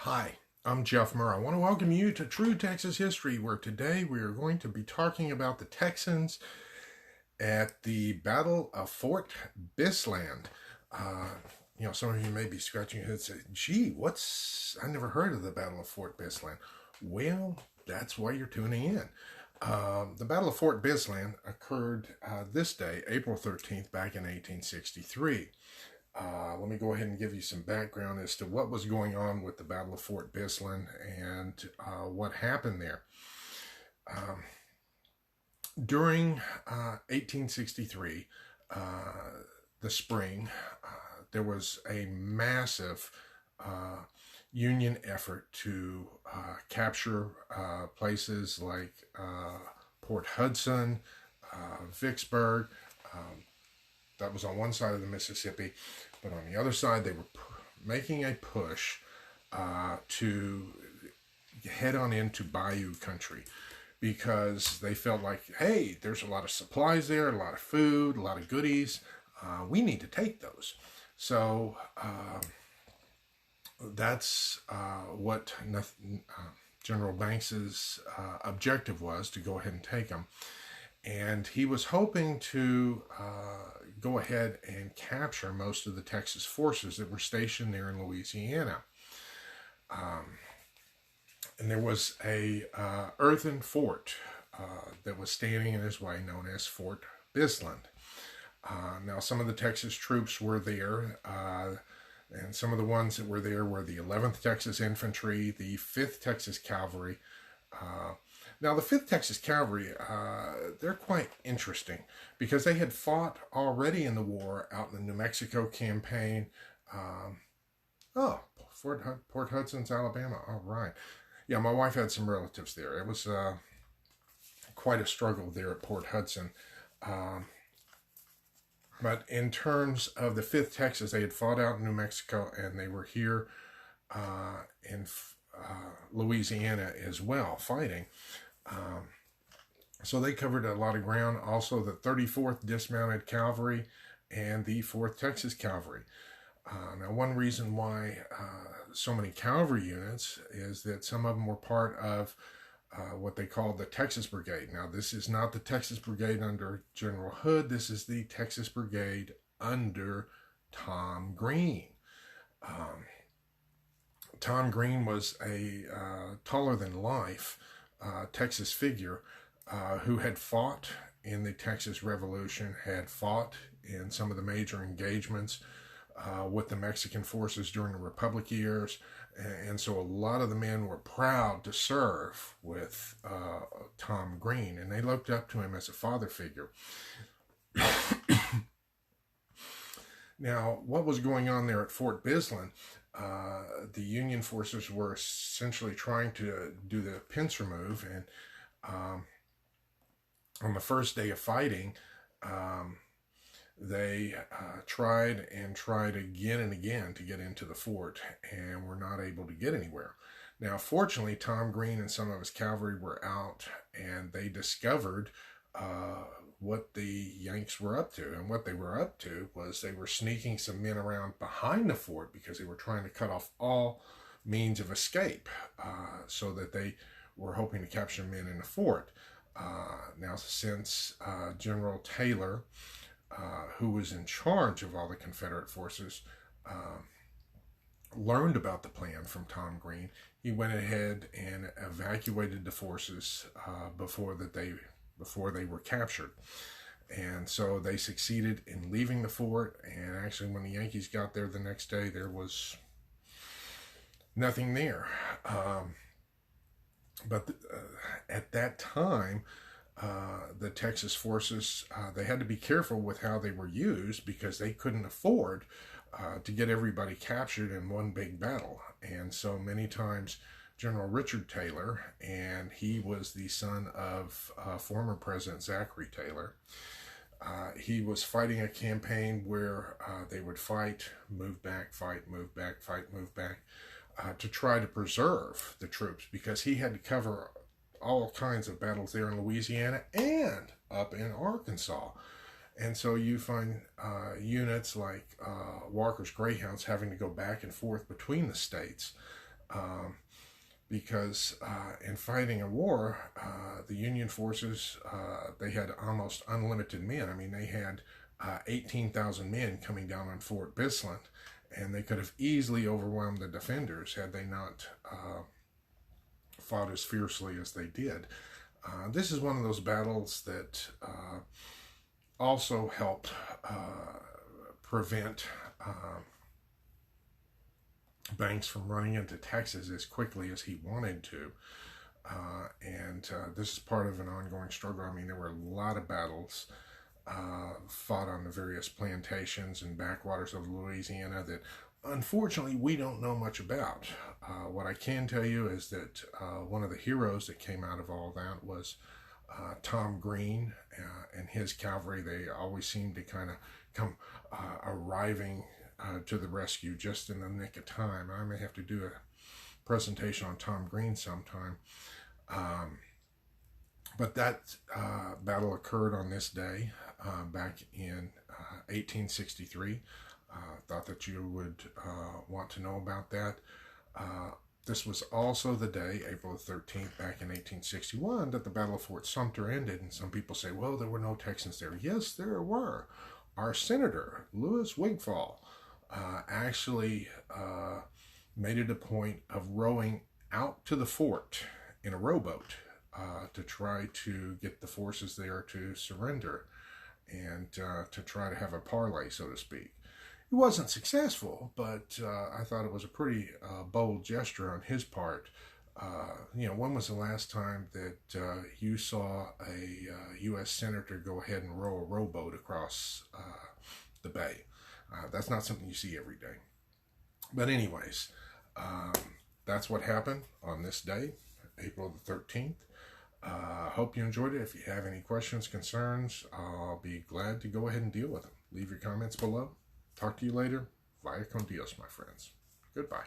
Hi, I'm Jeff Murr. I want to welcome you to True Texas History, where today we are going to be talking about the Texans at the Battle of Fort Bisland. Uh, some of you may be scratching your heads and say, gee, I never heard of the Battle of Fort Bisland. Well, that's why you're tuning in. The Battle of Fort Bisland occurred this day, April 13th, back in 1863. Let me go ahead and give you some background as to what was going on with the Battle of Fort Bisland and what happened there. During 1863, the spring, there was a massive Union effort to capture places like Port Hudson, Vicksburg. That was on one side of the Mississippi, but on the other side, they were making a push to head on into Bayou country because they felt like, hey, there's a lot of supplies there, a lot of food, a lot of goodies. We need to take those. So that's what General Banks's objective was, to go ahead and take them. And he was hoping to go ahead and capture most of the Texas forces that were stationed there in Louisiana. And there was a earthen fort that was standing in his way, known as Fort Bisland. Now, some of the Texas troops were there, and some of the ones that were there were the 11th Texas Infantry, the 5th Texas Cavalry. Now, the 5th Texas Cavalry, they're quite interesting because they had fought already in the war out in the New Mexico campaign. Port Hudson's, Alabama. All right. Yeah, my wife had some relatives there. It was quite a struggle there at Port Hudson. But in terms of the 5th Texas, they had fought out in New Mexico, and they were here in Louisiana as well, fighting. So they covered a lot of ground. Also, the 34th Dismounted Cavalry and the 4th Texas Cavalry. Now, one reason why so many cavalry units is that some of them were part of what they called the Texas Brigade. Now, this is not the Texas Brigade under General Hood. This is the Texas Brigade under Tom Green. Tom Green was a taller-than-life Texas figure who had fought in the Texas Revolution, had fought in some of the major engagements with the Mexican forces during the Republic years. And so a lot of the men were proud to serve with Tom Green, and they looked up to him as a father figure. Now, what was going on there at Fort Bisland? The Union forces were essentially trying to do the pincer move, and on the first day of fighting, they tried again and again to get into the fort, and were not able to get anywhere. Now, fortunately, Tom Green and some of his cavalry were out, and they discovered what the Yanks were up to. And what they were up to was they were sneaking some men around behind the fort because they were trying to cut off all means of escape, so that they were hoping to capture men in the fort. Now, since General Taylor, who was in charge of all the Confederate forces, learned about the plan from Tom Green, he went ahead and evacuated the forces before they were captured. And so they succeeded in leaving the fort, and actually when the Yankees got there the next day, there was nothing there. But at that time, the Texas forces, they had to be careful with how they were used because they couldn't afford to get everybody captured in one big battle. And so many times General Richard Taylor, and he was the son of former President Zachary Taylor, he was fighting a campaign where they would fight, move back, fight, move back, fight, move back, to try to preserve the troops, because he had to cover all kinds of battles there in Louisiana and up in Arkansas. And so you find units like Walker's Greyhounds having to go back and forth between the states because in fighting a war, the Union forces, they had almost unlimited men. I mean, they had 18,000 men coming down on Fort Bisland, and they could have easily overwhelmed the defenders had they not fought as fiercely as they did. This is one of those battles that also helped prevent Banks from running into Texas as quickly as he wanted to. And this is part of an ongoing struggle. I mean, there were a lot of battles fought on the various plantations and backwaters of Louisiana that unfortunately we don't know much about. What I can tell you is that one of the heroes that came out of all that was Tom Green and his cavalry. They always seemed to kind of come arriving to the rescue just in the nick of time. I may have to do a presentation on Tom Green sometime. But that battle occurred on this day back in 1863. Thought that you would want to know about that. This was also the day, April 13th, back in 1861, that the Battle of Fort Sumter ended. And some people say, well, there were no Texans there. Yes, there were. Our Senator, Louis Wigfall, actually made it a point of rowing out to the fort in a rowboat to try to get the forces there to surrender and to try to have a parley, so to speak. It wasn't successful, but I thought it was a pretty bold gesture on his part. When was the last time that you saw a U.S. Senator go ahead and row a rowboat across the bay? That's not something you see every day. But anyways, that's what happened on this day, April the 13th. Hope you enjoyed it. If you have any questions, concerns, I'll be glad to go ahead and deal with them. Leave your comments below. Talk to you later. Vaya con Dios, my friends. Goodbye.